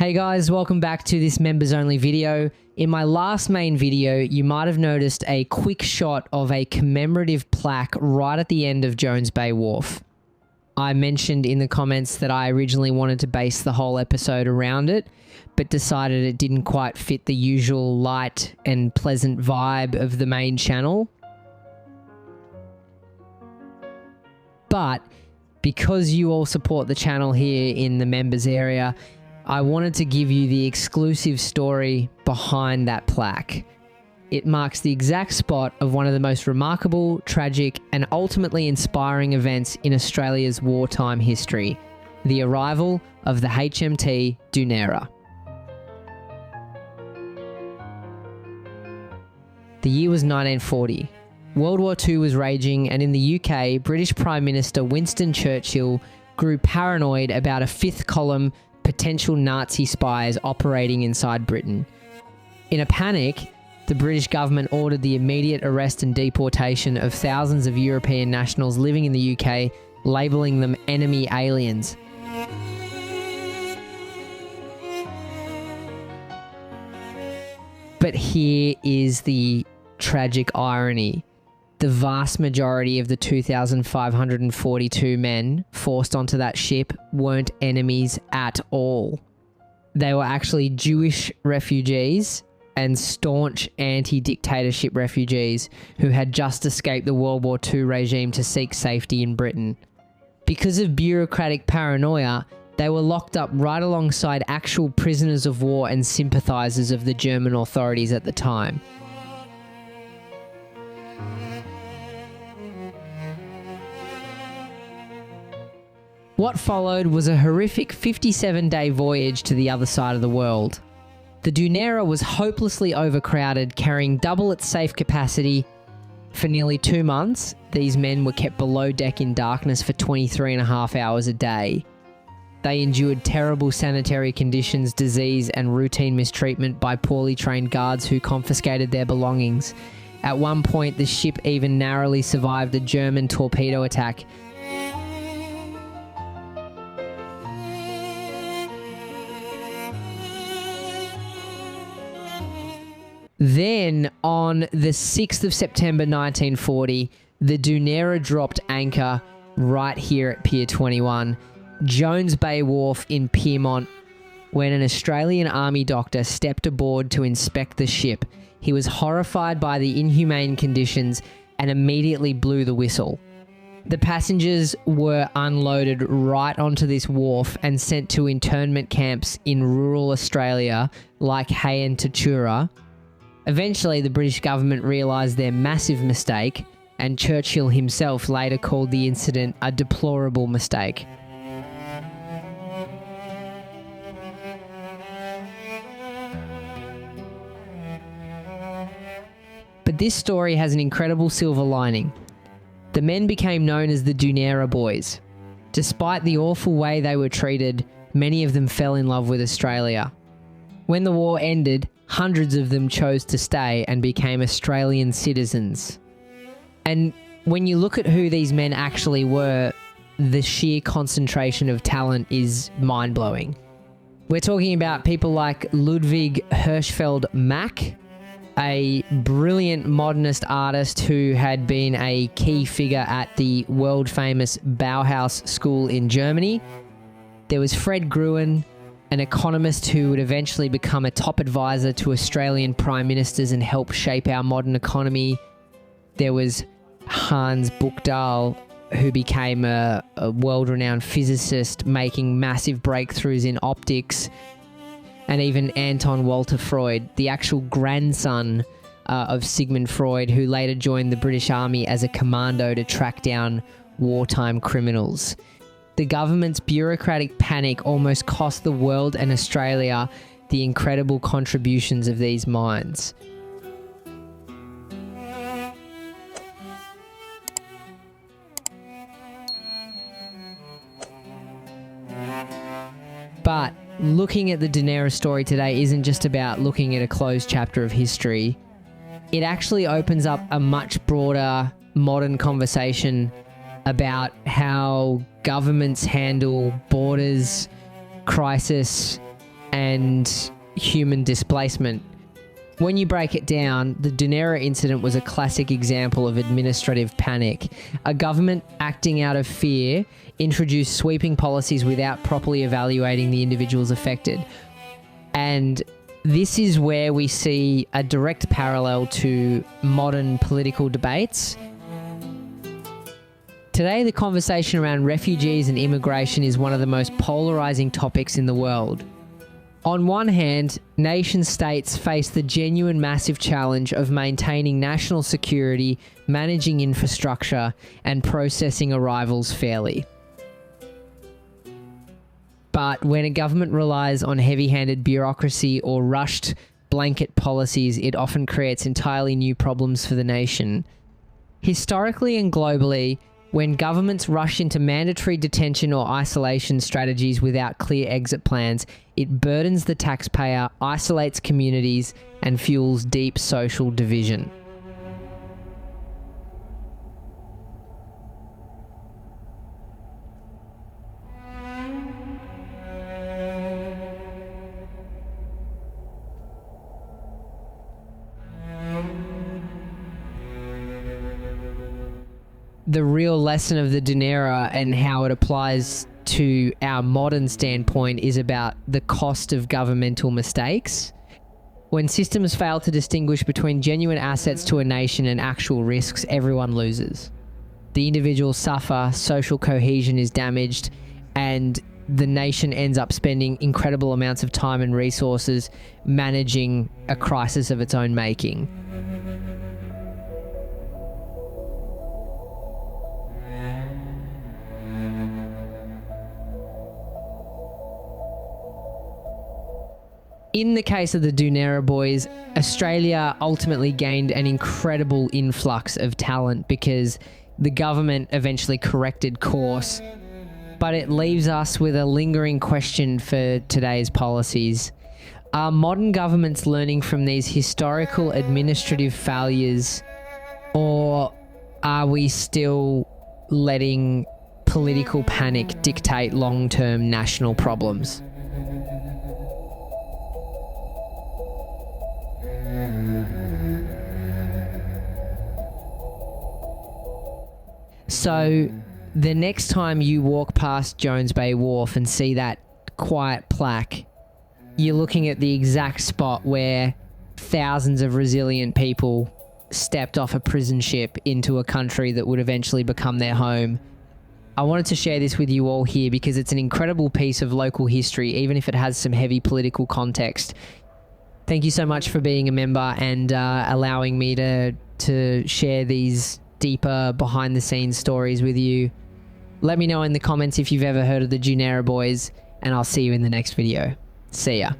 Hey guys, welcome back to this members only video. In my last main video, you might have noticed a quick shot of a commemorative plaque right at the end of Jones Bay Wharf. I mentioned in the comments that I originally wanted to base the whole episode around it, but decided it didn't quite fit the usual light and pleasant vibe of the main channel. But because you all support the channel here in the members area, I wanted to give you the exclusive story behind that plaque. It marks the exact spot of one of the most remarkable, tragic, and ultimately inspiring events in Australia's wartime history, the arrival of the HMT Dunera. The year was 1940. World War II was raging, and in the UK, British Prime Minister Winston Churchill grew paranoid about a fifth column potential Nazi spies operating inside Britain. In a panic, the British government ordered the immediate arrest and deportation of thousands of European nationals living in the UK, labelling them enemy aliens. But here is the tragic irony. The vast majority of the 2,542 men forced onto that ship weren't enemies at all. They were actually Jewish refugees and staunch anti-dictatorship refugees who had just escaped the World War II regime to seek safety in Britain. Because of bureaucratic paranoia, they were locked up right alongside actual prisoners of war and sympathisers of the German authorities at the time. What followed was a horrific 57-day voyage to the other side of the world. The Dunera was hopelessly overcrowded, carrying double its safe capacity. For nearly 2 months, these men were kept below deck in darkness for 23.5 hours a day. They endured terrible sanitary conditions, disease, and routine mistreatment by poorly trained guards who confiscated their belongings. At one point, the ship even narrowly survived a German torpedo attack. Then, on the 6th of September 1940, the Dunera dropped anchor right here at Pier 21, Jones Bay Wharf in Pyrmont, when an Australian Army doctor stepped aboard to inspect the ship. He was horrified by the inhumane conditions and immediately blew the whistle. The passengers were unloaded right onto this wharf and sent to internment camps in rural Australia like Hay and Tatura. Eventually, the British government realised their massive mistake, and Churchill himself later called the incident a deplorable mistake. But this story has an incredible silver lining. The men became known as the Dunera Boys. Despite the awful way they were treated, many of them fell in love with Australia. When the war ended, hundreds of them chose to stay and became Australian citizens. And when you look at who these men actually were, the sheer concentration of talent is mind-blowing. We're talking about people like Ludwig Hirschfeld Mack, a brilliant modernist artist who had been a key figure at the world-famous Bauhaus school in Germany. There was Fred Gruen, an economist who would eventually become a top advisor to Australian prime ministers and help shape our modern economy. There was Hans Buchdahl, who became a world-renowned physicist, making massive breakthroughs in optics. And even Anton Walter Freud, the actual grandson of Sigmund Freud, who later joined the British Army as a commando to track down wartime criminals. The government's bureaucratic panic almost cost the world and Australia the incredible contributions of these minds. But looking at the Dunera story today isn't just about looking at a closed chapter of history. It actually opens up a much broader modern conversation about how governments handle borders, crisis, and human displacement. When you break it down, the Dunera incident was a classic example of administrative panic. A government acting out of fear introduced sweeping policies without properly evaluating the individuals affected. And this is where we see a direct parallel to modern political debates. Today, the conversation around refugees and immigration is one of the most polarizing topics in the world. On one hand, nation-states face the genuine massive challenge of maintaining national security, managing infrastructure, and processing arrivals fairly. But when a government relies on heavy-handed bureaucracy or rushed blanket policies, it often creates entirely new problems for the nation. Historically and globally, when governments rush into mandatory detention or isolation strategies without clear exit plans, it burdens the taxpayer, isolates communities, and fuels deep social division. The real lesson of the Dunera and how it applies to our modern standpoint is about the cost of governmental mistakes. When systems fail to distinguish between genuine assets to a nation and actual risks, everyone loses. The individuals suffer, social cohesion is damaged, and the nation ends up spending incredible amounts of time and resources managing a crisis of its own making. In the case of the Dunera boys, Australia ultimately gained an incredible influx of talent because the government eventually corrected course. But it leaves us with a lingering question for today's policies. Are modern governments learning from these historical administrative failures, or are we still letting political panic dictate long-term national problems? So the next time you walk past Jones Bay Wharf and see that quiet plaque, you're looking at the exact spot where thousands of resilient people stepped off a prison ship into a country that would eventually become their home. I wanted to share this with you all here because it's an incredible piece of local history, even if it has some heavy political context. Thank you so much for being a member and allowing me to share these deeper behind-the-scenes stories with you. Let me know in the comments if you've ever heard of the Dunera boys, and I'll see you in the next video. See ya.